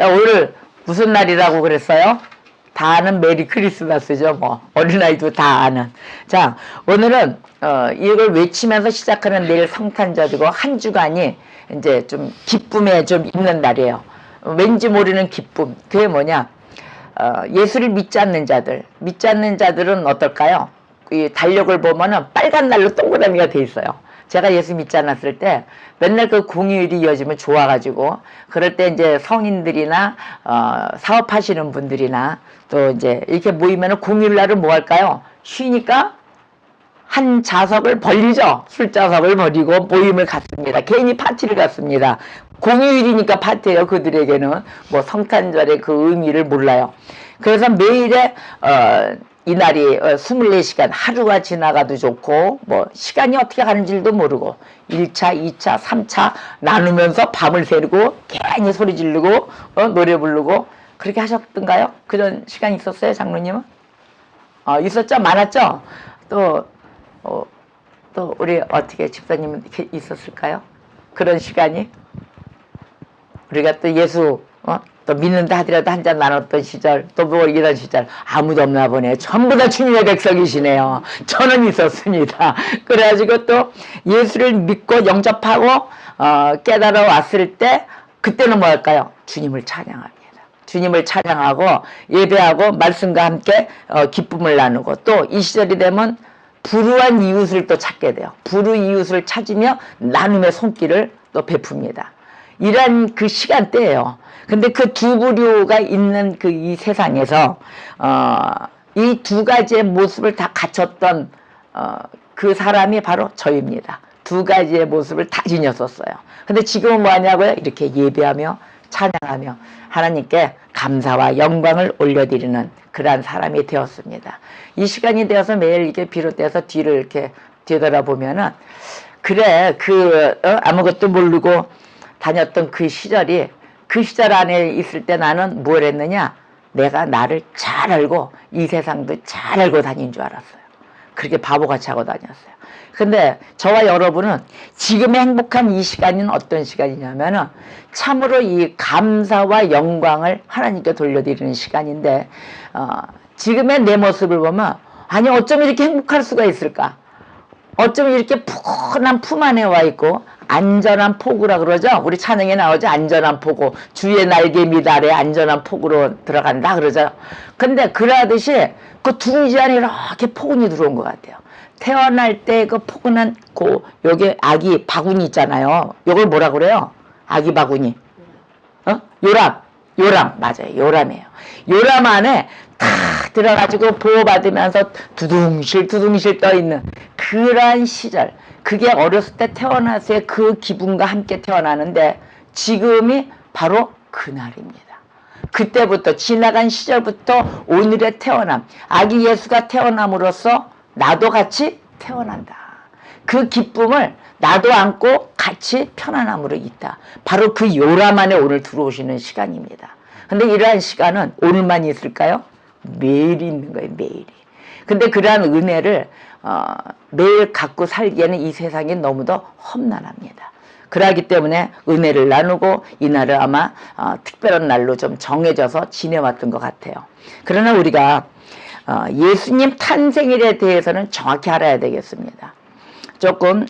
자, 오늘 무슨 날이라고 그랬어요? 다 아는 메리 크리스마스죠. 뭐 어린아이도 다 아는. 자, 오늘은 이걸 외치면서 시작하는 내일 성탄절이고 한 주간이 이제 좀 기쁨에 좀 있는 날이에요. 왠지 모르는 기쁨. 그게 뭐냐? 예수를 믿지 않는 자들은 어떨까요? 이 달력을 보면은 빨간 날로 동그라미가 돼 있어요. 제가 예수 믿지 않았을 때 맨날 그 공휴일이 이어지면 좋아가지고 그럴 때 이제 성인들이나 사업하시는 분들이나 또 이제 이렇게 모이면은 공휴일 날은 뭐 할까요? 쉬니까 한 좌석을 벌리죠. 술좌석을 벌리고 모임을 갖습니다. 개인이 파티를 갖습니다. 공휴일이니까 파티예요. 그들에게는 뭐 성탄절의 그 의미를 몰라요. 그래서 매일에 이 날이 24시간 하루가 지나가도 좋고 뭐 시간이 어떻게 가는지도 모르고 1차, 2차, 3차 나누면서 밤을 새고 괜히 소리 지르고 노래 부르고 그렇게 하셨던가요? 그런 시간이 있었어요, 장로님은? 있었죠? 많았죠? 또 우리 어떻게 집사님은 이렇게 있었을까요? 그런 시간이? 우리가 또 예수 또 믿는다 하더라도 한잔 나눴던 시절, 또 뭐 이런 시절 아무도 없나 보네. 전부 다 주님의 백성이시네요. 저는 있었습니다. 그래가지고 또 예수를 믿고 영접하고 깨달아 왔을 때 그때는 뭐 할까요? 주님을 찬양합니다. 주님을 찬양하고 예배하고 말씀과 함께 기쁨을 나누고 또 이 시절이 되면 불우한 이웃을 또 찾게 돼요. 불우 이웃을 찾으며 나눔의 손길을 또 베풉니다. 이런 그 시간대예요. 근데 그 두 부류가 있는 그 이 세상에서 이 두 가지의 모습을 다 갖췄던 그 사람이 바로 저입니다. 두 가지의 모습을 다 지녔었어요. 근데 지금은 뭐 하냐고요? 이렇게 예배하며 찬양하며 하나님께 감사와 영광을 올려드리는 그러한 사람이 되었습니다. 이 시간이 되어서 매일 이렇게 비롯돼서 뒤를 이렇게 뒤돌아보면은 그래 아무것도 모르고 다녔던 그 시절이 그 시절 안에 있을 때 나는 뭘 했느냐? 내가 나를 잘 알고 이 세상도 잘 알고 다닌 줄 알았어요. 그렇게 바보같이 하고 다녔어요. 근데 저와 여러분은 지금의 행복한 이 시간은 어떤 시간이냐면은 참으로 이 감사와 영광을 하나님께 돌려드리는 시간인데 지금의 내 모습을 보면 아니 어쩜 이렇게 행복할 수가 있을까? 어쩜 이렇게 푸근한 품 안에 와 있고 안전한 포구라 그러죠. 우리 찬양에 나오죠. 안전한 포구. 주의 날개 밑 아래 안전한 포구로 들어간다 그러죠. 근데 그러듯이 그 둥지 안에 이렇게 포근이 들어온 것 같아요. 태어날 때 그 포근한 여기 아기 바구니 있잖아요. 요걸 뭐라 그래요? 아기 바구니. 요람 맞아요. 요람이에요. 요람 안에 탁 들어가지고 보호받으면서 두둥실 떠있는 그러한 시절. 그게 어렸을 때 태어나서의 그 기분과 함께 태어나는데 지금이 바로 그날입니다. 그때부터 지나간 시절부터 오늘의 태어남, 아기 예수가 태어남으로써 나도 같이 태어난다. 그 기쁨을 나도 안고 같이 편안함으로 있다. 바로 그 요람 안에 오늘 들어오시는 시간입니다. 근데 이러한 시간은 오늘만 있을까요? 매일 있는 거예요. 매일이. 근데 그러한 은혜를 매일 갖고 살기에는 이 세상이 너무도 험난합니다. 그러기 때문에 은혜를 나누고 이날을 아마 특별한 날로 좀 정해져서 지내왔던 것 같아요. 그러나 우리가 예수님 탄생일에 대해서는 정확히 알아야 되겠습니다. 조금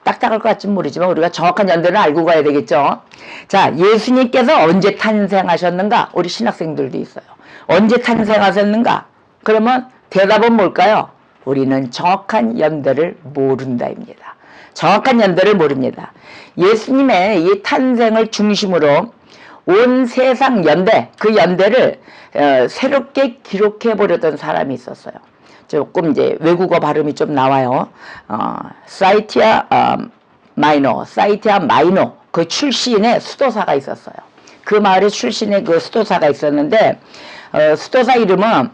딱딱할 것 같지는 모르지만 우리가 정확한 연대를 알고 가야 되겠죠. 자, 예수님께서 언제 탄생하셨는가? 우리 신학생들도 있어요. 언제 탄생하셨는가? 그러면 대답은 뭘까요? 우리는 정확한 연대를 모른다입니다. 정확한 연대를 모릅니다. 예수님의 이 탄생을 중심으로 온 세상 연대, 그 연대를 새롭게 기록해 보려던 사람이 있었어요. 조금 이제 외국어 발음이 좀 나와요. 사이티아 마이노 그 출신의 수도사가 있었어요. 그 마을에 출신의 그 수도사가 있었는데 수도사 이름은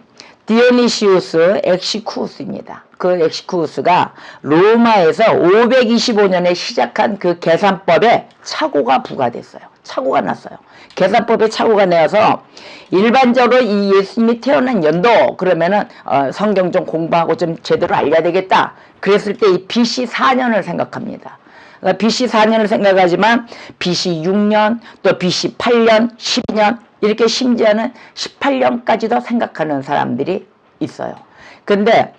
디오니시우스 엑시쿠스입니다. 그 엑시쿠스가 로마에서 525년에 시작한 그 계산법에 착오가 부과됐어요. 착오가 났어요. 계산법에 착오가 내어서 일반적으로 이 예수님이 태어난 연도 그러면은 성경 좀 공부하고 좀 제대로 알려야 되겠다. 그랬을 때 이 BC 4년을 생각합니다. BC 4년을 생각하지만 BC 6년 또 BC 8년 12년 이렇게 심지어는 18년까지도 생각하는 사람들이 있어요. 근데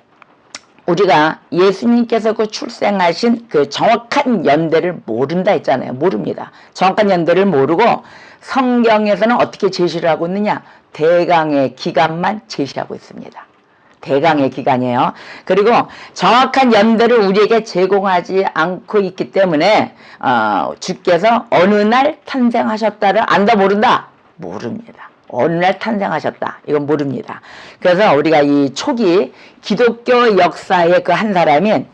우리가 예수님께서 그 출생하신 그 정확한 연대를 모른다 했잖아요. 모릅니다. 정확한 연대를 모르고 성경에서는 어떻게 제시를 하고 있느냐? 대강의 기간만 제시하고 있습니다. 대강의 기간이에요. 그리고 정확한 연대를 우리에게 제공하지 않고 있기 때문에 주께서 어느 날 탄생하셨다를 안다 모른다? 모릅니다. 어느 날 탄생하셨다. 이건 모릅니다. 그래서 우리가 이 초기 기독교 역사의 그 한 사람인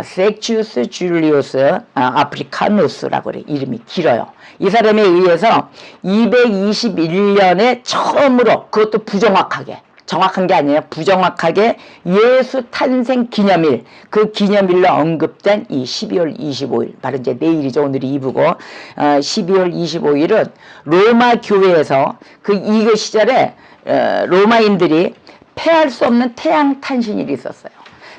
섹치우스 줄리우스 아프리카누스라고 그래. 이름이 길어요. 이 사람에 의해서 221년에 처음으로, 그것도 부정확하게, 정확한 게 아니에요. 부정확하게 예수 탄생 기념일, 그 기념일로 언급된 이 12월 25일, 바로 이제 내일이죠. 오늘이 2부고, 12월 25일은 로마 교회에서 이 시절에 로마인들이 폐할 수 없는 태양 탄신일이 있었어요.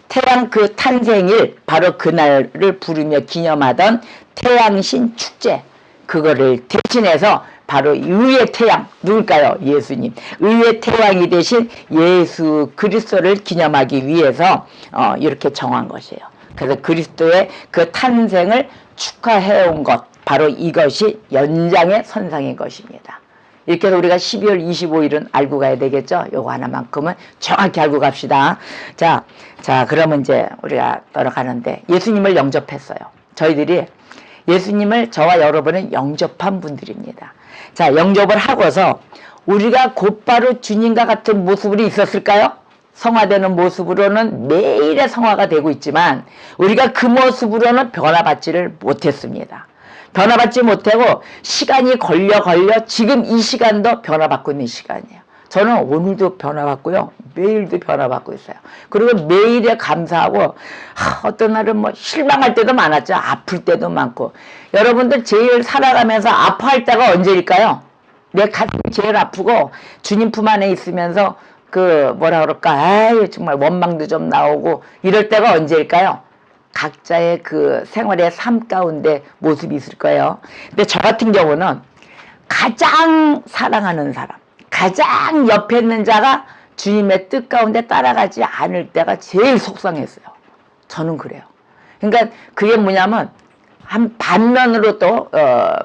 태양 그 탄생일, 바로 그날을 부르며 기념하던 태양신 축제, 그거를 대신해서 바로 의의 태양, 누굴까요? 예수님. 의의 태양이 되신 예수 그리스도를 기념하기 위해서 이렇게 정한 것이에요. 그래서 그리스도의 그 탄생을 축하해온 것, 바로 이것이 연장의 선상인 것입니다. 이렇게 해서 우리가 12월 25일은 알고 가야 되겠죠? 요거 하나만큼은 정확히 알고 갑시다. 자, 그러면 이제 우리가 돌아가는데, 예수님을 영접했어요. 저희들이 예수님을, 저와 여러분은 영접한 분들입니다. 자, 영접을 하고서 우리가 곧바로 주님과 같은 모습으로 있었을까요? 성화되는 모습으로는 매일의 성화가 되고 있지만 우리가 그 모습으로는 변화받지를 못했습니다. 변화받지 못하고 시간이 걸려 지금 이 시간도 변화받고 있는 시간이에요. 저는 오늘도 변화받고요, 매일도 변화받고 있어요. 그리고 매일에 감사하고, 어떤 날은 뭐 실망할 때도 많았죠. 아플 때도 많고. 여러분들 제일 살아가면서 아파할 때가 언제일까요? 내 가슴이 제일 아프고 주님 품 안에 있으면서 뭐라 그럴까, 아유 정말 원망도 좀 나오고 이럴 때가 언제일까요? 각자의 그 생활의 삶 가운데 모습이 있을 거예요. 근데 저 같은 경우는 가장 사랑하는 사람, 가장 옆에 있는 자가 주님의 뜻 가운데 따라가지 않을 때가 제일 속상했어요. 저는 그래요. 그러니까 그게 뭐냐면, 한 반면으로 또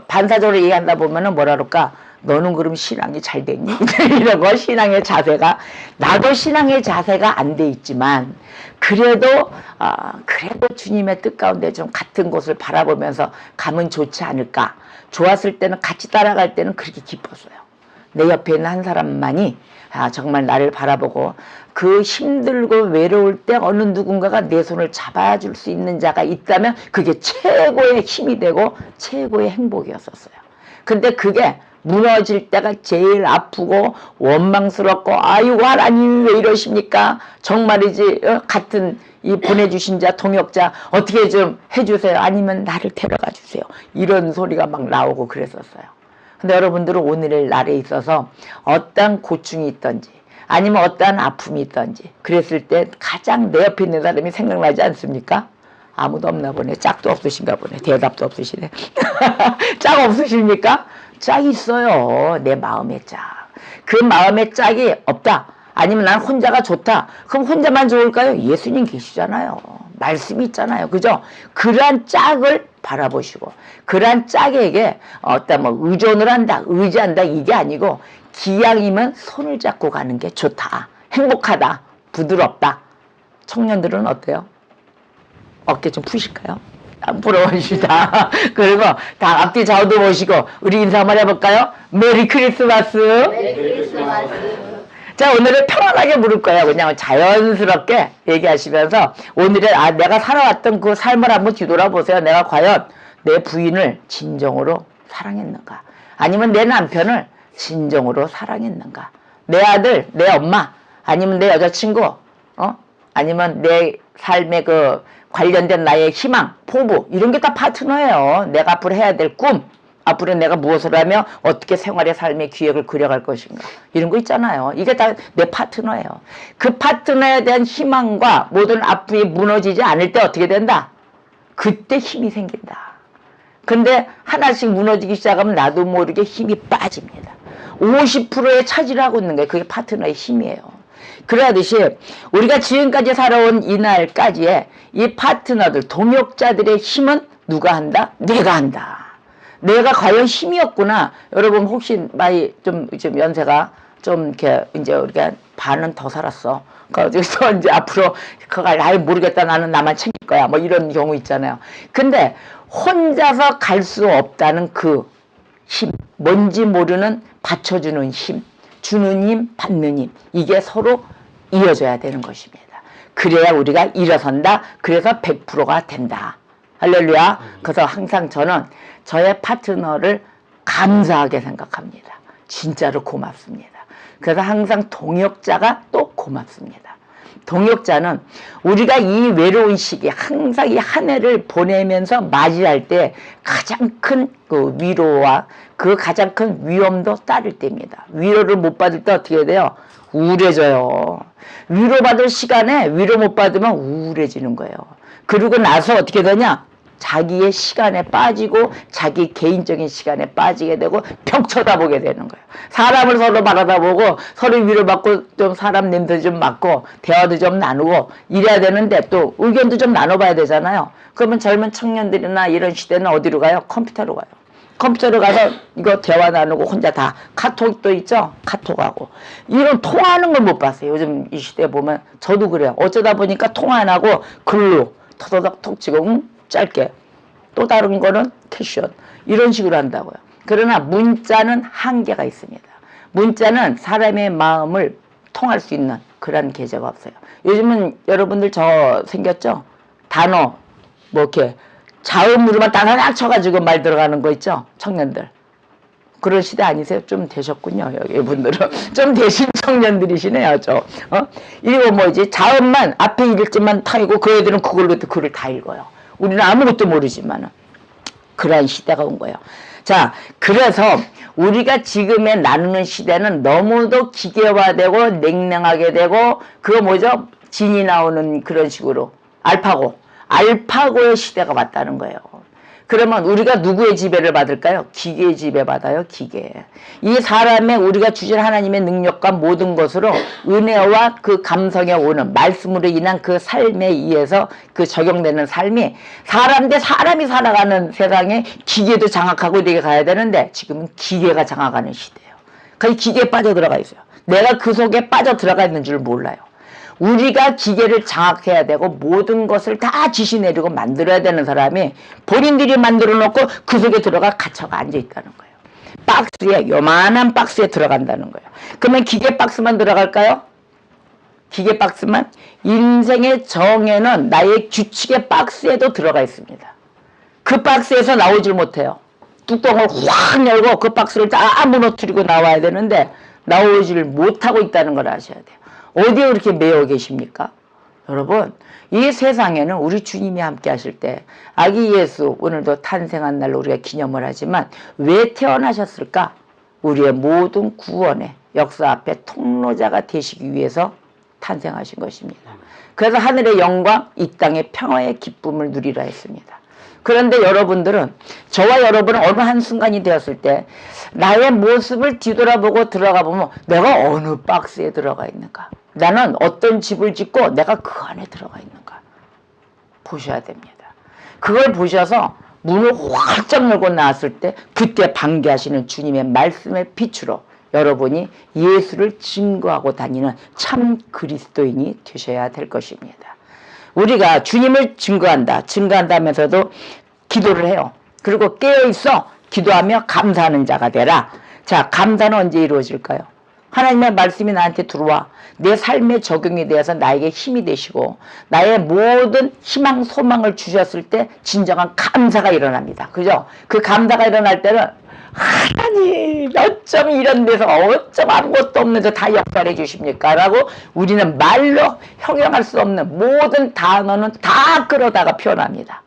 반사적으로 얘기한다 보면은 뭐라 그럴까, 너는 그럼 신앙이 잘 됐니? 이런 거, 신앙의 자세가, 나도 신앙의 자세가 안 돼 있지만 그래도 주님의 뜻 가운데 좀 같은 곳을 바라보면서 가면 좋지 않을까. 좋았을 때는, 같이 따라갈 때는 그렇게 기뻤어요. 내 옆에 있는 한 사람만이 정말 나를 바라보고, 그 힘들고 외로울 때 어느 누군가가 내 손을 잡아줄 수 있는 자가 있다면 그게 최고의 힘이 되고 최고의 행복이었었어요. 근데 그게 무너질 때가 제일 아프고 원망스럽고, 아이고 하나님 왜 이러십니까? 정말이지, 같은 이 보내주신 자, 동역자 어떻게 좀 해주세요. 아니면 나를 데려가 주세요. 이런 소리가 막 나오고 그랬었어요. 근데 여러분들은 오늘의 날에 있어서 어떠한 고충이 있던지, 아니면 어떠한 아픔이 있던지 그랬을 때 가장 내 옆에 있는 사람이 생각나지 않습니까? 아무도 없나 보네. 짝도 없으신가 보네. 대답도 없으시네. 짝 없으십니까? 짝이 있어요. 내 마음의 짝. 그 마음의 짝이 없다, 아니면 난 혼자가 좋다, 그럼 혼자만 좋을까요? 예수님 계시잖아요. 말씀이 있잖아요. 그죠? 그러한 짝을 바라보시고, 그러한 짝에게 어떤 의존을 한다, 의지한다, 이게 아니고 기왕이면 손을 잡고 가는 게 좋다, 행복하다, 부드럽다. 청년들은 어때요? 어깨 좀 푸실까요? 부러워하시다. 그리고 다 앞뒤 좌우도 보시고 우리 인사 한번 해볼까요? 메리 크리스마스. 메리 크리스마스. 자, 오늘은 편안하게 물을 거예요. 그냥 자연스럽게 얘기하시면서 오늘의 내가 살아왔던 그 삶을 한번 뒤돌아보세요. 내가 과연 내 부인을 진정으로 사랑했는가? 아니면 내 남편을 진정으로 사랑했는가? 내 아들, 내 엄마, 아니면 내 여자친구, 아니면 내 삶의 관련된 나의 희망, 포부, 이런 게 다 파트너예요. 내가 앞으로 해야 될 꿈, 앞으로 내가 무엇을 하며 어떻게 생활의 삶의 기획을 그려갈 것인가, 이런 거 있잖아요. 이게 다 내 파트너예요. 그 파트너에 대한 희망과 모든 앞이 무너지지 않을 때 어떻게 된다? 그때 힘이 생긴다. 근데 하나씩 무너지기 시작하면 나도 모르게 힘이 빠집니다. 50%의 차지를 하고 있는 거예요. 그게 파트너의 힘이에요. 그러듯이 우리가 지금까지 살아온 이날까지의 이 파트너들, 동역자들의 힘은 누가 한다? 내가 한다. 내가 과연 힘이었구나. 여러분 혹시 많이 좀 연세가 좀 이렇게 이제 우리가 반은 더 살았어. 그래서 이제 앞으로 그걸 아예 모르겠다. 나는 나만 챙길 거야. 뭐 이런 경우 있잖아요. 근데 혼자서 갈 수 없다는 그 힘, 뭔지 모르는 받쳐주는 힘, 주는 힘, 받는 힘, 이게 서로 이어져야 되는 것입니다. 그래야 우리가 일어선다. 그래서 100%가 된다. 할렐루야. 그래서 항상 저는 저의 파트너를 감사하게 생각합니다. 진짜로 고맙습니다. 그래서 항상 동역자가 또 고맙습니다. 동역자는 우리가 이 외로운 시기, 항상 이 한 해를 보내면서 맞이할 때 가장 큰 그 위로와 그 가장 큰 위험도 따를 때입니다. 위로를 못 받을 때 어떻게 돼요? 우울해져요. 위로받을 시간에 위로 못 받으면 우울해지는 거예요. 그러고 나서 어떻게 되냐? 자기의 시간에 빠지고 자기 개인적인 시간에 빠지게 되고 벽 쳐다보게 되는 거예요. 사람을 서로 바라다보고 서로 위로받고 좀 사람 냄새 좀 맡고 대화도 좀 나누고 이래야 되는데 또 의견도 좀 나눠봐야 되잖아요. 그러면 젊은 청년들이나 이런 시대는 어디로 가요? 컴퓨터로 가요. 컴퓨터로 가서 이거 대화 나누고 혼자 다 카톡도 있죠? 카톡하고 이런 통화하는 걸 못 봤어요. 요즘 이 시대에 보면 저도 그래요. 어쩌다 보니까 통화 안 하고 글로 터더덕 톡 치고 짧게 또 다른 거는 캐션 이런 식으로 한다고요. 그러나 문자는 한계가 있습니다. 문자는 사람의 마음을 통할 수 있는 그런 계제가 없어요. 요즘은 여러분들 저 생겼죠? 단어 뭐 이렇게 자음으로만 따다닥 쳐가지고 말 들어가는 거 있죠? 청년들. 그런 시대 아니세요? 좀 되셨군요. 여기 분들은. 좀 되신 청년들이시네요. 이거 뭐지? 자음만 앞에 읽을지만 다 읽고 그 애들은 그걸로 글을 다 읽어요. 우리는 아무것도 모르지만은 그런 시대가 온 거예요. 자, 그래서 우리가 지금의 나누는 시대는 너무도 기계화되고 냉랭하게 되고 그거 뭐죠? 진이 나오는 그런 식으로 알파고의 시대가 왔다는 거예요. 그러면 우리가 누구의 지배를 받을까요? 기계의 지배받아요. 기계. 이 사람의 우리가 주신 하나님의 능력과 모든 것으로 은혜와 그 감성에 오는 말씀으로 인한 그 삶에 의해서 그 적용되는 삶이 사람 대 사람이 살아가는 세상에 기계도 장악하고 이렇게 가야 되는데 지금은 기계가 장악하는 시대예요. 거의 기계에 빠져들어가 있어요. 내가 그 속에 빠져들어가 있는 줄 몰라요. 우리가 기계를 장악해야 되고 모든 것을 다 지시 내리고 만들어야 되는 사람이 본인들이 만들어 놓고 그 속에 들어가 갇혀가 앉아 있다는 거예요. 박스에, 요만한 박스에 들어간다는 거예요. 그러면 기계 박스만 들어갈까요? 기계 박스만? 인생의 정에는 나의 규칙의 박스에도 들어가 있습니다. 그 박스에서 나오질 못해요. 뚜껑을 확 열고 그 박스를 다 무너뜨리고 나와야 되는데 나오질 못하고 있다는 걸 아셔야 돼요. 어디에 그렇게 매여 계십니까? 여러분, 이 세상에는 우리 주님이 함께 하실 때 아기 예수 오늘도 탄생한 날로 우리가 기념을 하지만 왜 태어나셨을까? 우리의 모든 구원의 역사 앞에 통로자가 되시기 위해서 탄생하신 것입니다. 그래서 하늘의 영광, 이 땅의 평화의 기쁨을 누리라 했습니다. 그런데 여러분들은, 저와 여러분은 어느 한순간이 되었을 때 나의 모습을 뒤돌아보고 들어가 보면 내가 어느 박스에 들어가 있는가? 나는 어떤 집을 짓고 내가 그 안에 들어가 있는가? 보셔야 됩니다. 그걸 보셔서 문을 활짝 열고 나왔을 때 그때 방기하시는 주님의 말씀의 빛으로 여러분이 예수를 증거하고 다니는 참 그리스도인이 되셔야 될 것입니다. 우리가 주님을 증거한다면서도 기도를 해요. 그리고 깨어있어 기도하며 감사하는 자가 되라. 자, 감사는 언제 이루어질까요? 하나님의 말씀이 나한테 들어와 내 삶에 적용이 되어서 나에게 힘이 되시고 나의 모든 희망 소망을 주셨을 때 진정한 감사가 일어납니다. 그죠? 그 감사가 일어날 때는 하나님 어쩜 이런 데서 어쩜 아무것도 없는데 다 역사해 주십니까? 라고 우리는 말로 형용할 수 없는 모든 단어는 다 끌어다가 표현합니다.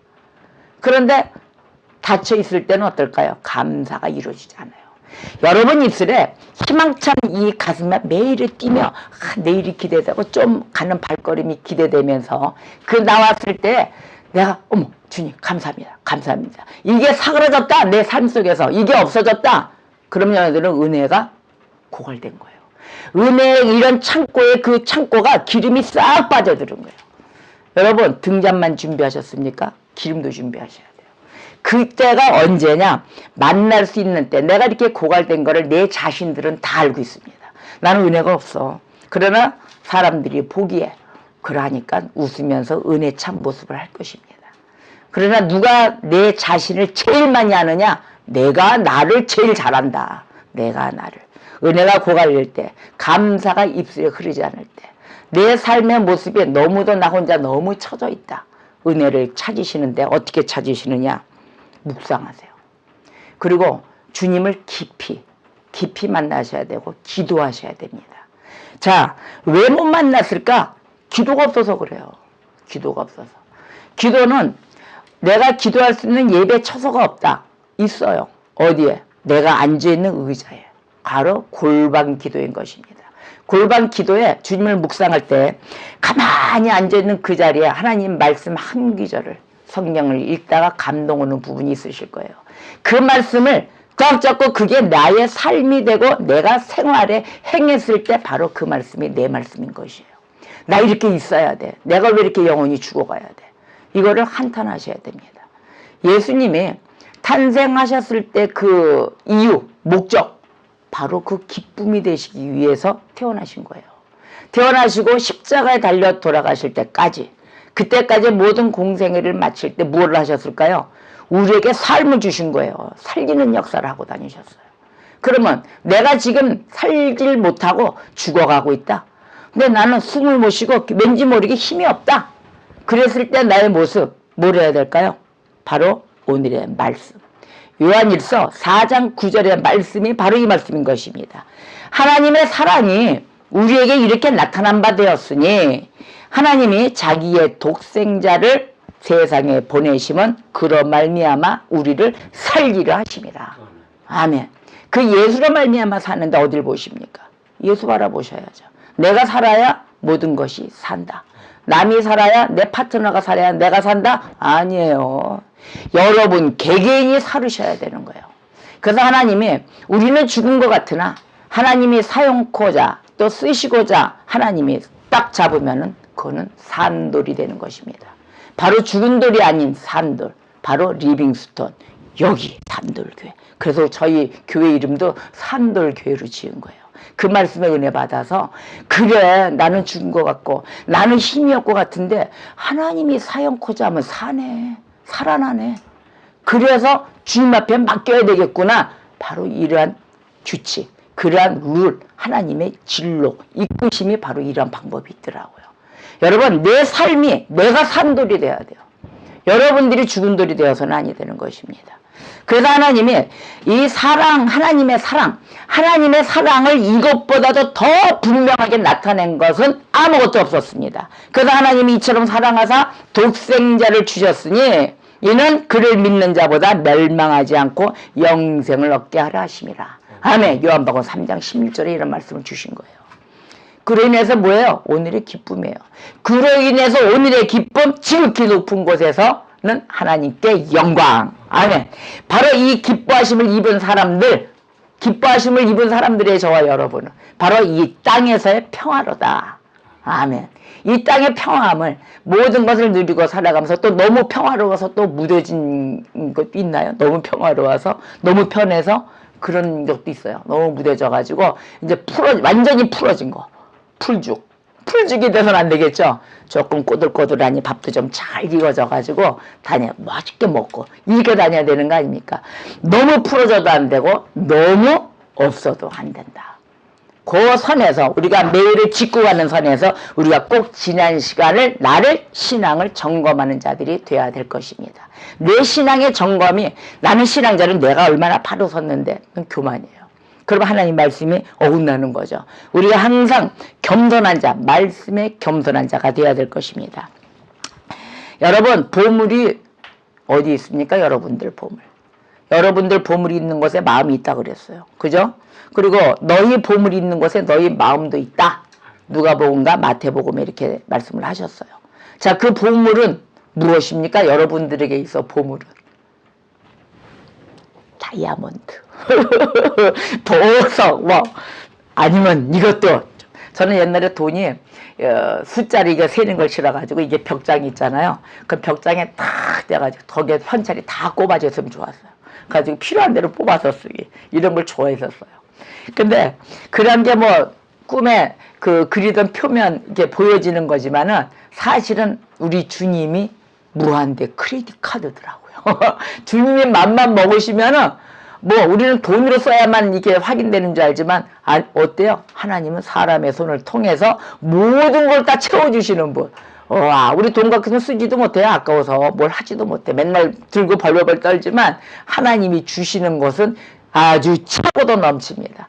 그런데 닫혀 있을 때는 어떨까요? 감사가 이루어지지 않아요. 여러분 입술에 희망찬 이 가슴에 매일을 뛰며 내일이 기대되고 좀 가는 발걸음이 기대되면서 그 나왔을 때 내가 어머 주님 감사합니다. 감사합니다. 이게 사그러졌다. 내 삶 속에서 이게 없어졌다. 그러면 여러분들은 은혜가 고갈된 거예요. 은혜 이런 창고에 그 창고가 기름이 싹 빠져들은 거예요. 여러분 등잔만 준비하셨습니까? 기름도 준비하셔야 돼요. 그때가 언제냐? 만날 수 있는 때. 내가 이렇게 고갈된 거를 내 자신들은 다 알고 있습니다. 나는 은혜가 없어. 그러나 사람들이 보기에 그러니까 웃으면서 은혜 참 모습을 할 것입니다. 그러나 누가 내 자신을 제일 많이 아느냐? 내가 나를 제일 잘한다. 내가 나를. 은혜가 고갈릴 때, 감사가 입술에 흐르지 않을 때, 내 삶의 모습에 너무도 나 혼자 너무 처져 있다. 은혜를 찾으시는데 어떻게 찾으시느냐? 묵상하세요. 그리고 주님을 깊이 만나셔야 되고 기도하셔야 됩니다. 자, 왜 못 만났을까? 기도가 없어서 그래요. 기도가 없어서. 기도는 내가 기도할 수 있는 예배 처소가 없다. 있어요. 어디에? 내가 앉아있는 의자에. 바로 골방 기도인 것입니다. 골방 기도에 주님을 묵상할 때 가만히 앉아있는 그 자리에 하나님 말씀 한 구절을 성경을 읽다가 감동 오는 부분이 있으실 거예요. 그 말씀을 꽉 잡고 그게 나의 삶이 되고 내가 생활에 행했을 때 바로 그 말씀이 내 말씀인 것이에요. 나 이렇게 있어야 돼. 내가 왜 이렇게 영원히 죽어가야 돼. 이거를 한탄하셔야 됩니다. 예수님이 탄생하셨을 때 그 이유, 목적, 바로 그 기쁨이 되시기 위해서 태어나신 거예요. 태어나시고 십자가에 달려 돌아가실 때까지, 그때까지 모든 공생애를 마칠 때 무엇을 하셨을까요? 우리에게 삶을 주신 거예요. 살리는 역사를 하고 다니셨어요. 그러면 내가 지금 살질 못하고 죽어가고 있다. 근데 나는 숨을 못 쉬고 왠지 모르게 힘이 없다. 그랬을 때 나의 모습 뭘 해야 될까요? 바로 오늘의 말씀. 요한일서 4장 9절의 말씀이 바로 이 말씀인 것입니다. 하나님의 사랑이 우리에게 이렇게 나타난 바 되었으니 하나님이 자기의 독생자를 세상에 보내심은 그로 말미암아 우리를 살리려 하심이라. 아멘. 그 예수로 말미암아 사는데 어딜 보십니까? 예수 바라보셔야죠. 내가 살아야 모든 것이 산다. 남이 살아야, 내 파트너가 살아야 내가 산다? 아니에요. 여러분 개개인이 살으셔야 되는 거예요. 그래서 하나님이 우리는 죽은 것 같으나 하나님이 사용코자 또 쓰시고자 하나님이 딱 잡으면은 그거는 산돌이 되는 것입니다. 바로 죽은 돌이 아닌 산돌, 바로 리빙스톤, 여기 산돌교회. 그래서 저희 교회 이름도 산돌교회로 지은 거예요. 그 말씀에 은혜 받아서 그래 나는 죽은 것 같고 나는 힘이 없고 같은데 하나님이 사용코자 하면 사네, 살아나네. 그래서 주님 앞에 맡겨야 되겠구나. 바로 이러한 규칙, 그러한 룰, 하나님의 진로, 이끄심이 바로 이러한 방법이 있더라고요. 여러분 내 삶이 내가 산 돌이 돼야 돼요. 여러분들이 죽은 돌이 되어서는 아니 되는 것입니다. 그래서 하나님이 이 사랑, 하나님의 사랑을 이것보다도 더 분명하게 나타낸 것은 아무것도 없었습니다. 그래서 하나님이 이처럼 사랑하사 독생자를 주셨으니 이는 그를 믿는 자보다 멸망하지 않고 영생을 얻게 하라 하심이라. 아멘. 요한복음 3장 16절에 이런 말씀을 주신 거예요. 그로 인해서 뭐예요? 오늘의 기쁨이에요. 그로 인해서 오늘의 기쁨, 지극히 높은 곳에서는 하나님께 영광. 아멘. 바로 이 기뻐하심을 입은 사람들의 저와 여러분은 바로 이 땅에서의 평화로다. 아멘. 이 땅의 평화함을 모든 것을 누리고 살아가면서 또 너무 평화로워서 또 무뎌진 것도 있나요? 너무 평화로워서 너무 편해서 그런 것도 있어요. 너무 무뎌져가지고 이제 완전히 풀어진 거. 풀죽이 돼서는 안 되겠죠. 조금 꼬들꼬들하니 밥도 좀 잘 익어져가지고 맛있게 먹고 이렇게 다녀야 되는 거 아닙니까? 너무 풀어져도 안 되고 너무 없어도 안 된다. 그 선에서 우리가 매일을 짚고 가는 선에서 우리가 꼭 지난 시간을 나를 신앙을 점검하는 자들이 되어야 될 것입니다. 내 신앙의 점검이 나는 신앙자를 내가 얼마나 바로 섰는데 그건 교만이에요. 그럼 하나님 말씀이 어긋나는 거죠. 우리가 항상 겸손한 자, 말씀에 겸손한 자가 되어야 될 것입니다. 여러분 보물이 어디 있습니까? 여러분들 보물. 여러분들 보물이 있는 곳에 마음이 있다 그랬어요. 그죠? 그리고 너희 보물이 있는 곳에 너희 마음도 있다. 누가복음과 마태복음에 이렇게 말씀을 하셨어요. 자, 그 보물은 무엇입니까? 여러분들에게 있어 보물은 다이아몬드, 보석, 아니면 이것도 저는 옛날에 돈이 숫자를 이게 세는 걸 싫어가지고 이게 벽장이 있잖아요. 그 벽장에 딱 돼가지고 거기에 현찰이 다 꼽아졌으면 좋았어요. 가지고 필요한 대로 뽑아서 쓰기 이런 걸 좋아했었어요. 근데 그런 게 뭐 꿈에 그 그리던 표면 이게 보여지는 거지만은 사실은 우리 주님이 무한대 크레딧 카드더라고요. 주님이 맘만 먹으시면은 뭐 우리는 돈으로 써야만 이게 확인되는 줄 알지만 어때요? 하나님은 사람의 손을 통해서 모든 걸 다 채워주시는 분. 와, 우리 돈 갖고는 쓰지도 못해. 아까워서 뭘 하지도 못해. 맨날 들고 벌벌벌 떨지만 하나님이 주시는 것은 아주 차고도 넘칩니다.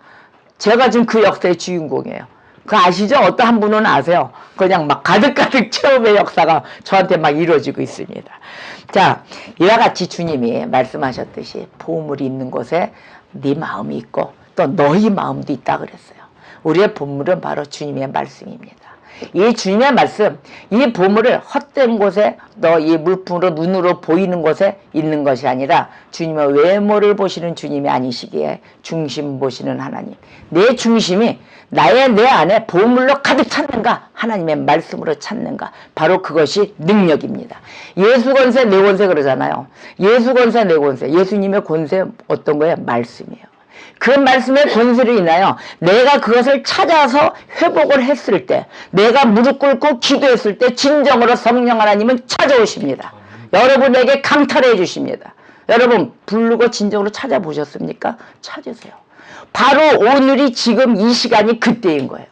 제가 지금 그 역사의 주인공이에요. 그 아시죠? 어떤 한 분은 아세요. 그냥 막 가득가득 체험의 역사가 저한테 막 이루어지고 있습니다. 자, 이와 같이 주님이 말씀하셨듯이 보물이 있는 곳에 네 마음이 있고 또 너희 마음도 있다 그랬어요. 우리의 보물은 바로 주님의 말씀입니다. 이 주님의 말씀, 이 보물을 헛된 곳에 너 이 물품으로 눈으로 보이는 곳에 있는 것이 아니라 주님의 외모를 보시는 주님이 아니시기에 중심 보시는 하나님, 내 중심이 내 안에 보물로 가득 찼는가, 하나님의 말씀으로 찾는가, 바로 그것이 능력입니다. 예수 권세 내 권세 그러잖아요. 예수 권세 내 권세, 예수님의 권세 어떤 거예요? 말씀이에요. 그 말씀의 권세로 인하여 내가 그것을 찾아서 회복을 했을 때, 내가 무릎 꿇고 기도했을 때 진정으로 성령 하나님은 찾아오십니다. 여러분에게 강탈해 주십니다. 여러분 부르고 진정으로 찾아보셨습니까? 찾으세요. 바로 오늘이 지금 이 시간이 그때인 거예요.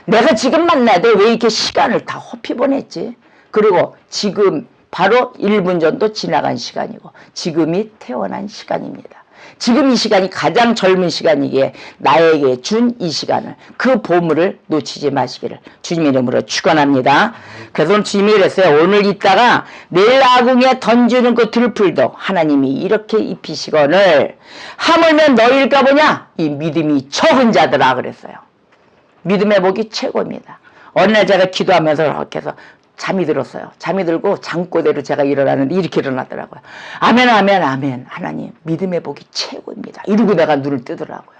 내가 지금 만나야 돼. 왜 이렇게 시간을 다 허피 보냈지? 그리고 지금 바로 1분 전도 지나간 시간이고 지금이 태어난 시간입니다. 지금 이 시간이 가장 젊은 시간이기에 나에게 준 이 시간을, 그 보물을 놓치지 마시기를 주님의 이름으로 축원합니다. 그래서 오늘 주님이 그랬어요. 오늘 있다가 내일 아궁에 던지는 그 들풀도 하나님이 이렇게 입히시거늘 하물며 너희일까 보냐 이 믿음이 적은 자들아 그랬어요. 믿음의 복이 최고입니다. 어느 날 제가 기도하면서 이렇게 해서 잠이 들었어요. 잠이 들고 잠꼬대로 제가 일어나는데 이렇게 일어나더라고요. 아멘 아멘 아멘. 하나님 믿음의 복이 최고입니다. 이러고 내가 눈을 뜨더라고요.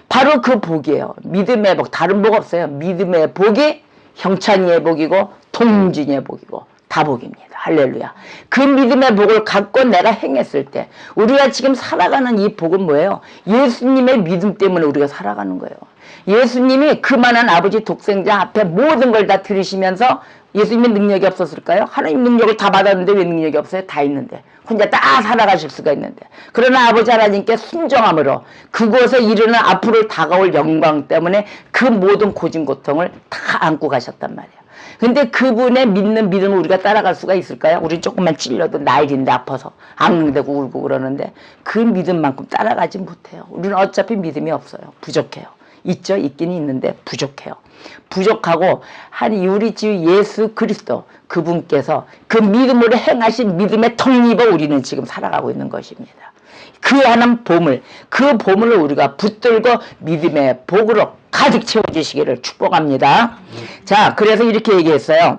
바로 그 복이에요. 믿음의 복. 다른 복 없어요. 믿음의 복이 형찬이의 복이고 통진의 복이고 다 복입니다. 할렐루야. 그 믿음의 복을 갖고 내가 행했을 때 우리가 지금 살아가는 이 복은 뭐예요? 예수님의 믿음 때문에 우리가 살아가는 거예요. 예수님이 그만한 아버지 독생자 앞에 모든 걸 다 들으시면서 예수님의 능력이 없었을까요? 하나님 능력을 다 받았는데 왜 능력이 없어요? 다 있는데. 혼자 다 살아가실 수가 있는데. 그러나 아버지 하나님께 순종함으로 그곳에 이르는 앞으로 다가올 영광 때문에 그 모든 고진 고통을 다 안고 가셨단 말이에요. 근데 그분의 믿는 믿음을 우리가 따라갈 수가 있을까요? 우리 조금만 찔려도 나일인데 아파서 앙릉대고 울고 그러는데 그 믿음만큼 따라가지 못해요. 우리는 어차피 믿음이 없어요. 부족해요. 있죠? 있긴 있는데 부족해요. 부족하고 한 우리 주 예수 그리스도 그분께서 그 믿음으로 행하신 믿음의 턱입어 우리는 지금 살아가고 있는 것입니다. 그 하나님 보물, 그 보물을 우리가 붙들고 믿음의 복으로 가득 채워주시기를 축복합니다. 자, 그래서 이렇게 얘기했어요.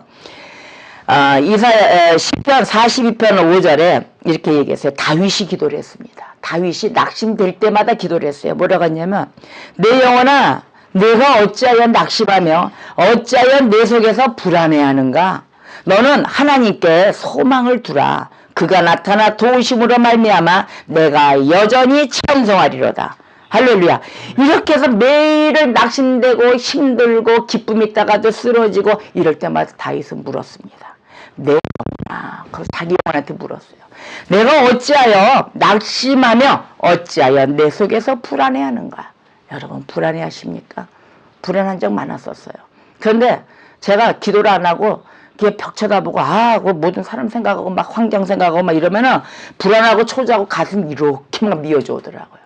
시편 42편 5절에 이렇게 얘기했어요. 다윗이 기도를 했습니다. 다윗이 낙심될 때마다 기도를 했어요. 뭐라고 했냐면 내 영혼아 내가 어찌하여 낙심하며 어찌하여 내 속에서 불안해하는가. 너는 하나님께 소망을 두라. 그가 나타나 도우심으로 말미암아 내가 여전히 찬송하리로다. 할렐루야. 이렇게 해서 매일을 낙심되고 힘들고 기쁨이 있다가도 쓰러지고 이럴 때마다 다윗은 물었습니다. 내 영혼아, 자기 영혼한테 물었어요. 내가 어찌하여 낙심하며 어찌하여 내 속에서 불안해하는가. 여러분 불안해하십니까? 불안한 적 많았었어요. 그런데 제가 기도를 안 하고 그게 벽 쳐다보고 그 모든 사람 생각하고 막 환경 생각하고 막 이러면은 불안하고 초조하고 가슴이 이렇게 막 미어져 오더라고요.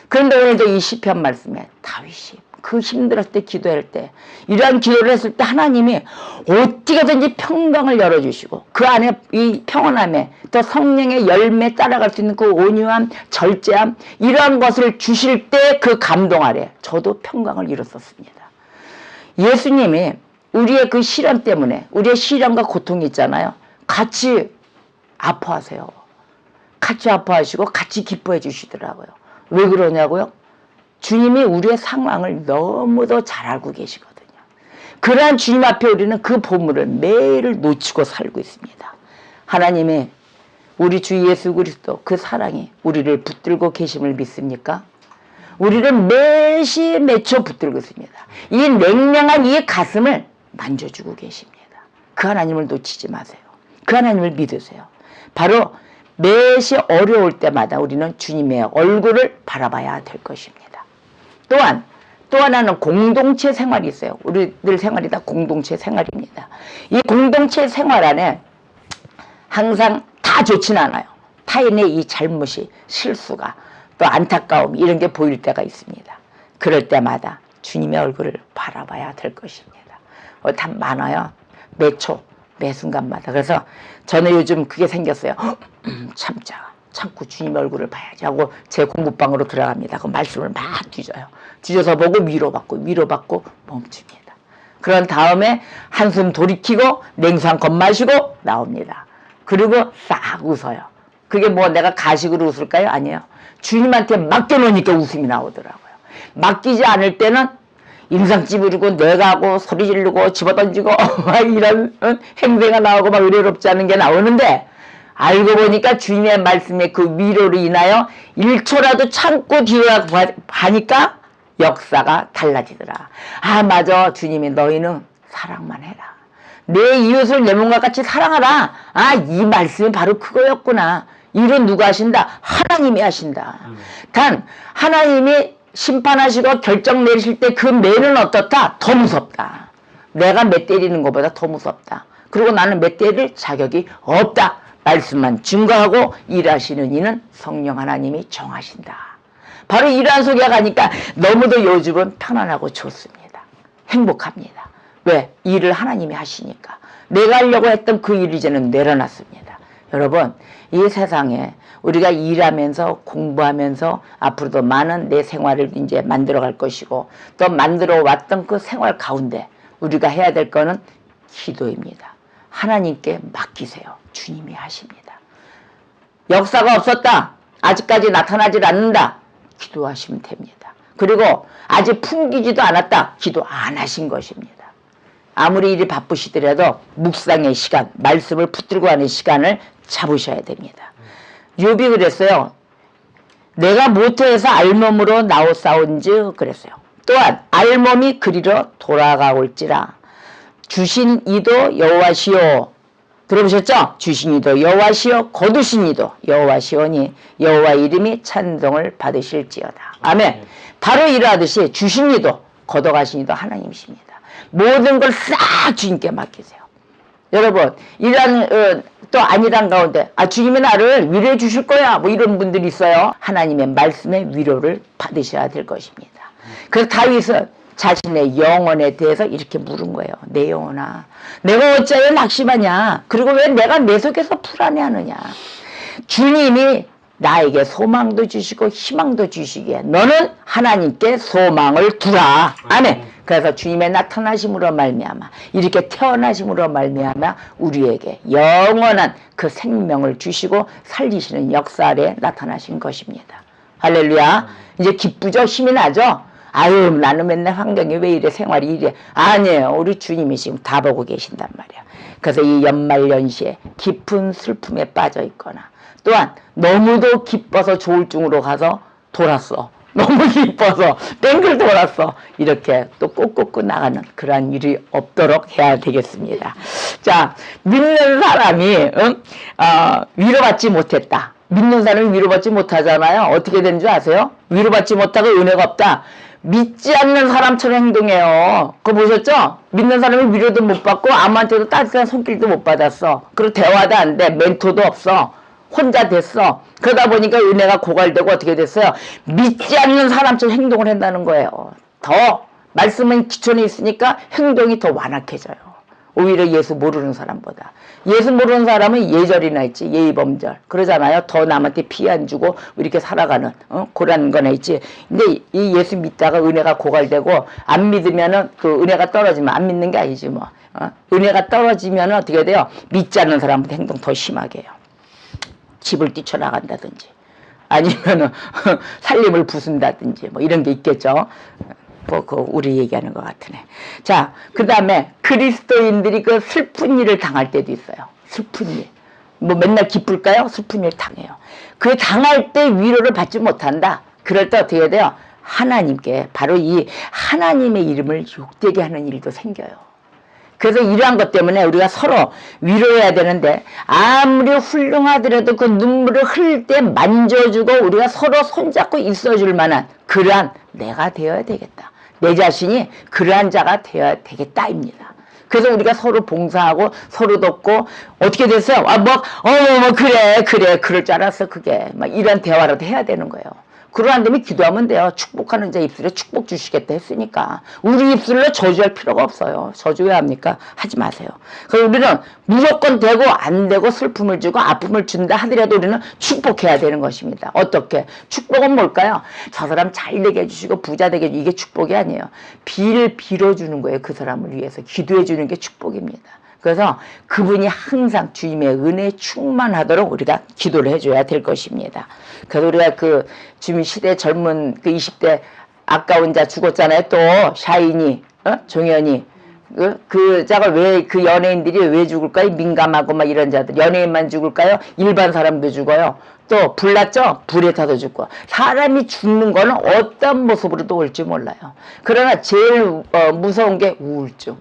그런데 오늘도 이 시편 말씀에 다윗이 그 힘들었을 때 기도할 때 이러한 기도를 했을 때 하나님이 어떻게든지 평강을 열어주시고 그 안에 이 평온함에 또 성령의 열매 따라갈 수 있는 그 온유함 절제함 이러한 것을 주실 때 그 감동 아래 저도 평강을 이뤘었습니다. 예수님이 우리의 그 시련 때문에 우리의 시련과 고통이 있잖아요. 같이 아파하세요. 같이 아파하시고 같이 기뻐해 주시더라고요. 왜 그러냐고요? 주님이 우리의 상황을 너무도 잘 알고 계시거든요. 그러한 주님 앞에 우리는 그 보물을 매일 놓치고 살고 있습니다. 하나님의 우리 주 예수 그리스도 그 사랑이 우리를 붙들고 계심을 믿습니까? 우리를 매시 매초 붙들고 있습니다. 이 냉랭한 이 가슴을 만져주고 계십니다. 그 하나님을 놓치지 마세요. 그 하나님을 믿으세요. 바로 매시 어려울 때마다 우리는 주님의 얼굴을 바라봐야 될 것입니다. 또한 또 하나는 공동체 생활이 있어요. 우리들 생활이 다 공동체 생활입니다. 이 공동체 생활 안에 항상 다 좋진 않아요. 타인의 이 잘못이, 실수가, 또 안타까움 이런 게 보일 때가 있습니다. 그럴 때마다 주님의 얼굴을 바라봐야 될 것입니다. 참 많아요. 매초, 매 순간마다. 그래서 저는 요즘 그게 생겼어요. 참고 주님의 얼굴을 봐야지 하고 제 공부방으로 들어갑니다. 그 말씀을 막 뒤져요. 뒤져서 보고 위로받고 멈춥니다. 그런 다음에 한숨 돌이키고 냉수 한 컵 마시고 나옵니다. 그리고 싹 웃어요. 그게 뭐 내가 가식으로 웃을까요? 아니에요. 주님한테 맡겨놓으니까 웃음이 나오더라고요. 맡기지 않을 때는 인상 찌푸리고 내가고 소리 지르고 집어던지고 이런 행세가 나오고 막 의뢰롭지 않은 게 나오는데, 알고 보니까 주님의 말씀에 그 위로로 인하여 1초라도 참고 뒤돌아보니까 역사가 달라지더라. 아 맞아, 주님이 너희는 사랑만 해라, 내 이웃을 내 몸과 같이 사랑하라. 아, 이 말씀이 바로 그거였구나. 일은 누가 하신다? 하나님이 하신다. 단 하나님이 심판하시고 결정 내리실 때 그 매는 어떻다? 더 무섭다. 내가 매 때리는 것보다 더 무섭다. 그리고 나는 매 때릴 자격이 없다. 말씀만 증거하고 일하시는 이는 성령 하나님이 정하신다. 바로 이러한 소리가 가니까 너무도 요즘은 편안하고 좋습니다. 행복합니다. 왜? 일을 하나님이 하시니까. 내가 하려고 했던 그 일을 이제는 내려놨습니다. 여러분, 이 세상에 우리가 일하면서 공부하면서 앞으로도 많은 내 생활을 이제 만들어 갈 것이고, 또 만들어 왔던 그 생활 가운데 우리가 해야 될 거는 기도입니다. 하나님께 맡기세요. 주님이 하십니다. 역사가 없었다, 아직까지 나타나질 않는다, 기도하시면 됩니다. 그리고 아직 풍기지도 않았다, 기도 안 하신 것입니다. 아무리 일이 바쁘시더라도 묵상의 시간, 말씀을 붙들고 하는 시간을 잡으셔야 됩니다. 욥이 그랬어요. 내가 모태에서 알몸으로 나오사온즉 그랬어요. 또한 알몸이 그리로 돌아가올지라 주신 이도 여호와시오. 들어보셨죠? 주신 이도 여호와시오, 거두신 이도 여호와시오니 여호와 이름이 찬송을 받으실지어다. 아멘. 바로 이러하듯이 주신 이도 걷어가신 이도 하나님이십니다. 모든 걸 싹 주님께 맡기세요. 여러분, 또 아니란 가운데 주님이 나를 위로해 주실 거야 뭐 이런 분들이 있어요. 하나님의 말씀의 위로를 받으셔야 될 것입니다. 그래서 다윗은 자신의 영혼에 대해서 이렇게 물은 거예요. 내 영혼아, 내가 어찌하여 낙심하냐? 그리고 왜 내가 내 속에서 불안해하느냐? 주님이 나에게 소망도 주시고 희망도 주시기에 너는 하나님께 소망을 두라. 아멘. 그래서 주님의 나타나심으로 말미암아, 이렇게 태어나심으로 말미암아 우리에게 영원한 그 생명을 주시고 살리시는 역사 아래 나타나신 것입니다. 할렐루야. 이제 기쁘죠? 힘이 나죠? 아유, 나는 맨날 환경이 왜 이래, 생활이 이래. 아니에요. 우리 주님이 지금 다 보고 계신단 말이야. 그래서 이 연말연시에 깊은 슬픔에 빠져 있거나, 또한 너무도 기뻐서 조울증으로 가서 돌았어, 너무 기뻐서 뱅글 돌았어, 이렇게 또 꽂고 나가는 그러한 일이 없도록 해야 되겠습니다. 자, 믿는 사람이 위로받지 못했다. 믿는 사람이 위로받지 못하잖아요. 어떻게 되는 줄 아세요? 위로받지 못하고 은혜가 없다. 믿지 않는 사람처럼 행동해요. 그거 보셨죠? 믿는 사람이 위로도 못 받고 아무한테도 따뜻한 손길도 못 받았어. 그리고 대화도 안 돼. 멘토도 없어. 혼자 됐어. 그러다 보니까 은혜가 고갈되고 어떻게 됐어요? 믿지 않는 사람처럼 행동을 한다는 거예요. 더 말씀은 기초에 있으니까 행동이 더 완악해져요. 오히려 예수 모르는 사람보다. 예수 모르는 사람은 예절이나 있지, 예의범절 그러잖아요. 더 남한테 피해 안 주고 이렇게 살아가는 그런 거나 있지. 근데 이 예수 믿다가 은혜가 고갈되고 안 믿으면은 그 은혜가 떨어지면, 안 믿는 게 아니지 뭐. 은혜가 떨어지면 어떻게 돼요? 믿지 않는 사람한테 행동 더 심하게 해요. 집을 뛰쳐나간다든지, 아니면은 살림을 부순다든지 뭐 이런 게 있겠죠. 뭐 그 우리 얘기하는 것 같으네. 자, 그 다음에 그리스도인들이 그 슬픈 일을 당할 때도 있어요. 슬픈 일. 뭐 맨날 기쁠까요? 슬픈 일 당해요. 그 당할 때 위로를 받지 못한다. 그럴 때 어떻게 돼요? 하나님께 바로 이 하나님의 이름을 욕되게 하는 일도 생겨요. 그래서 이러한 것 때문에 우리가 서로 위로해야 되는데 아무리 훌륭하더라도 그 눈물을 흘릴 때 만져주고 우리가 서로 손잡고 있어줄 만한 그러한 내가 되어야 되겠다. 내 자신이 그러한 자가 되어야 되겠다입니다. 그래서 우리가 서로 봉사하고 서로 돕고 어떻게 됐어요? 그래 그럴 줄 알았어. 그게 막 이런 대화라도 해야 되는 거예요. 그러한 다음에 기도하면 돼요. 축복하는 자 입술에 축복 주시겠다 했으니까 우리 입술로 저주할 필요가 없어요. 저주 왜 합니까? 하지 마세요. 그래서 우리는 무조건 되고 안 되고 슬픔을 주고 아픔을 준다 하더라도 우리는 축복해야 되는 것입니다. 어떻게? 축복은 뭘까요? 저 사람 잘 되게 해주시고 부자 되게 해주시고 이게 축복이 아니에요. 비를 빌어주는 거예요. 그 사람을 위해서 기도해 주는 게 축복입니다. 그래서 그분이 항상 주님의 은혜에 충만하도록 우리가 기도를 해줘야 될 것입니다. 그래서 우리가 그 주님 시대 젊은 그 20대 아까운 자 죽었잖아요. 또 샤이니, 종현이 그 자가 왜 그 연예인들이 왜 죽을까요? 민감하고 막 이런 자들 연예인만 죽을까요? 일반 사람도 죽어요. 또 불났죠? 불에 타도 죽고 사람이 죽는 거는 어떤 모습으로도 올지 몰라요. 그러나 제일 무서운 게 우울증.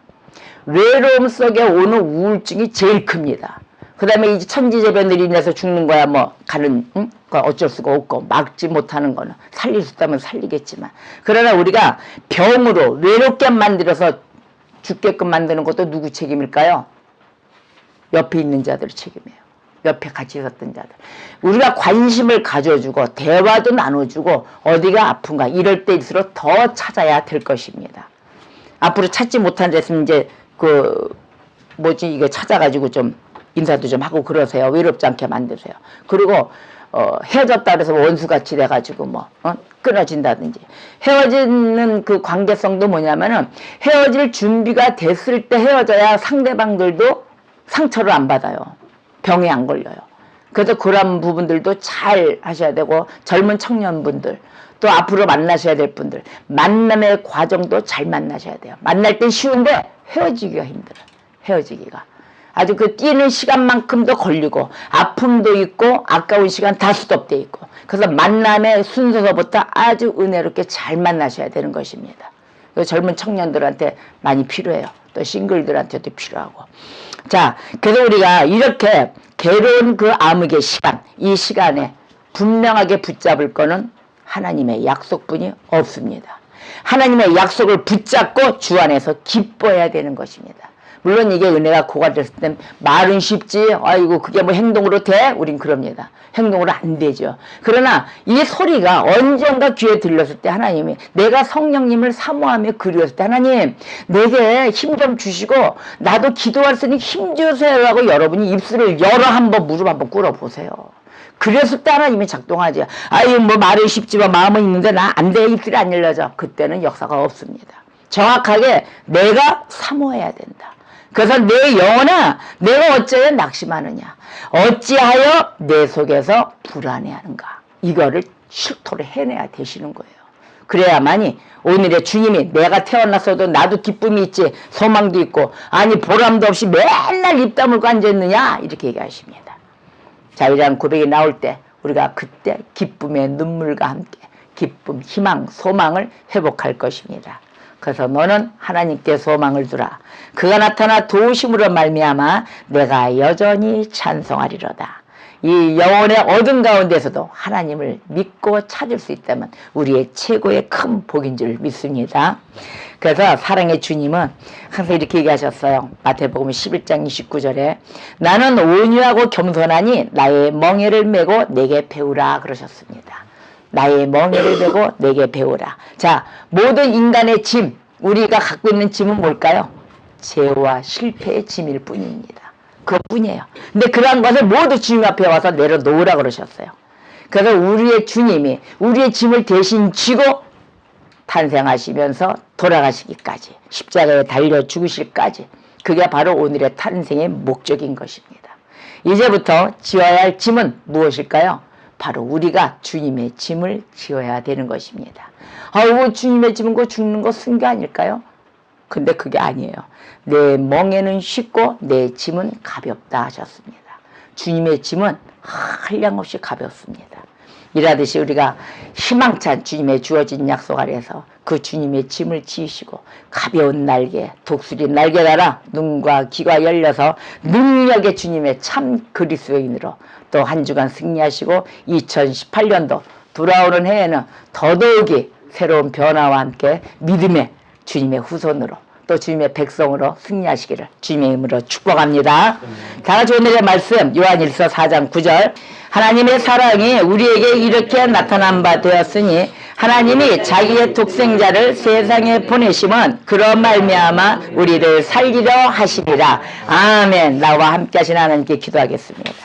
외로움 속에 오는 우울증이 제일 큽니다. 그 다음에 이제 천지재변들이 인해서 죽는 거야 뭐 가는 어쩔 수가 없고 막지 못하는 거는 살릴 수 있다면 살리겠지만 그러나 우리가 병으로 외롭게 만들어서 죽게끔 만드는 것도 누구 책임일까요? 옆에 있는 자들 책임이에요. 옆에 같이 있었던 자들. 우리가 관심을 가져주고 대화도 나눠주고 어디가 아픈가 이럴 때일수록 더 찾아야 될 것입니다. 앞으로 찾지 못한 데서 이제 이게 찾아가지고 좀 인사도 좀 하고 그러세요. 외롭지 않게 만드세요. 그리고 헤어졌다 그래서 원수같이 돼가지고 끊어진다든지 헤어지는 그 관계성도 뭐냐면은 헤어질 준비가 됐을 때 헤어져야 상대방들도 상처를 안 받아요. 병에 안 걸려요. 그래서 그런 부분들도 잘 하셔야 되고 젊은 청년분들 또 앞으로 만나셔야 될 분들 만남의 과정도 잘 만나셔야 돼요. 만날 땐 쉬운데 헤어지기가 힘들어요. 헤어지기가 아주 그 뛰는 시간만큼도 걸리고 아픔도 있고 아까운 시간 다 스톱돼 있고 그래서 만남의 순서서부터 아주 은혜롭게 잘 만나셔야 되는 것입니다. 젊은 청년들한테 많이 필요해요. 또 싱글들한테도 필요하고. 자, 그래서 우리가 이렇게 괴로운 그 암흑의 시간, 이 시간에 분명하게 붙잡을 거는 하나님의 약속뿐이 없습니다. 하나님의 약속을 붙잡고 주 안에서 기뻐해야 되는 것입니다. 물론 이게 은혜가 고갈됐을 땐 말은 쉽지 아이고 그게 뭐 행동으로 돼? 우린 그럽니다. 행동으로 안 되죠. 그러나 이 소리가 언젠가 귀에 들렸을 때 하나님이 내가 성령님을 사모하며 그리웠을 때 하나님 내게 힘 좀 주시고 나도 기도할 수 있는 힘 주세요 하고 여러분이 입술을 열어 한번 무릎 한번 꿇어보세요. 그랬을 때 하나님이 작동하지. 아유 뭐 말은 쉽지만 마음은 있는데 나 안 돼 입술이 안 열려져. 그때는 역사가 없습니다. 정확하게 내가 사모해야 된다. 그래서 내 영혼아 내가 어찌하여 낙심하느냐 어찌하여 내 속에서 불안해하는가 이거를 실토를 해내야 되시는 거예요. 그래야만이 오늘의 주님이 내가 태어났어도 나도 기쁨이 있지 소망도 있고 아니 보람도 없이 맨날 입 다물고 앉아있느냐 이렇게 얘기하십니다. 자 이러한 고백이 나올 때 우리가 그때 기쁨의 눈물과 함께 기쁨, 희망, 소망을 회복할 것입니다. 그래서 너는 하나님께 소망을 두라. 그가 나타나 도우심으로 말미암아 내가 여전히 찬송하리로다. 이 영혼의 어둠 가운데서도 하나님을 믿고 찾을 수 있다면 우리의 최고의 큰 복인 줄 믿습니다. 그래서 사랑의 주님은 항상 이렇게 얘기하셨어요. 마태복음 11장 29절에 나는 온유하고 겸손하니 나의 멍에를 메고 내게 배우라 그러셨습니다. 나의 멍에를 메고 내게 배우라. 자, 모든 인간의 짐, 우리가 갖고 있는 짐은 뭘까요? 죄와 실패의 짐일 뿐입니다. 그것뿐이에요. 근데 그러한 것을 모두 주님 앞에 와서 내려놓으라 그러셨어요. 그래서 우리의 주님이 우리의 짐을 대신 지고 탄생하시면서 돌아가시기까지 십자가에 달려 죽으실까지 그게 바로 오늘의 탄생의 목적인 것입니다. 이제부터 지어야 할 짐은 무엇일까요? 바로 우리가 주님의 짐을 지어야 되는 것입니다. 아우, 주님의 짐은 거 죽는 거 쓴 게 아닐까요? 근데 그게 아니에요. 내 멍에는 쉽고 내 짐은 가볍다 하셨습니다. 주님의 짐은 한량없이 가볍습니다. 이라듯이 우리가 희망찬 주님의 주어진 약속 아래서 그 주님의 짐을 지으시고 가벼운 날개, 독수리 날개 달아 눈과 귀가 열려서 능력의 주님의 참 그리스도인으로 또 한 주간 승리하시고 2018년도 돌아오는 해에는 더더욱이 새로운 변화와 함께 믿음의 주님의 후손으로 또 주님의 백성으로 승리하시기를 주님의 이름으로 축복합니다. 다 같이 오늘의 말씀 요한일서 4장 9절 하나님의 사랑이 우리에게 이렇게 나타난 바 되었으니 하나님이 자기의 독생자를 세상에 보내심은 그런 말미암아 우리를 살리려 하시니라. 아멘. 나와 함께 하신 하나님께 기도하겠습니다.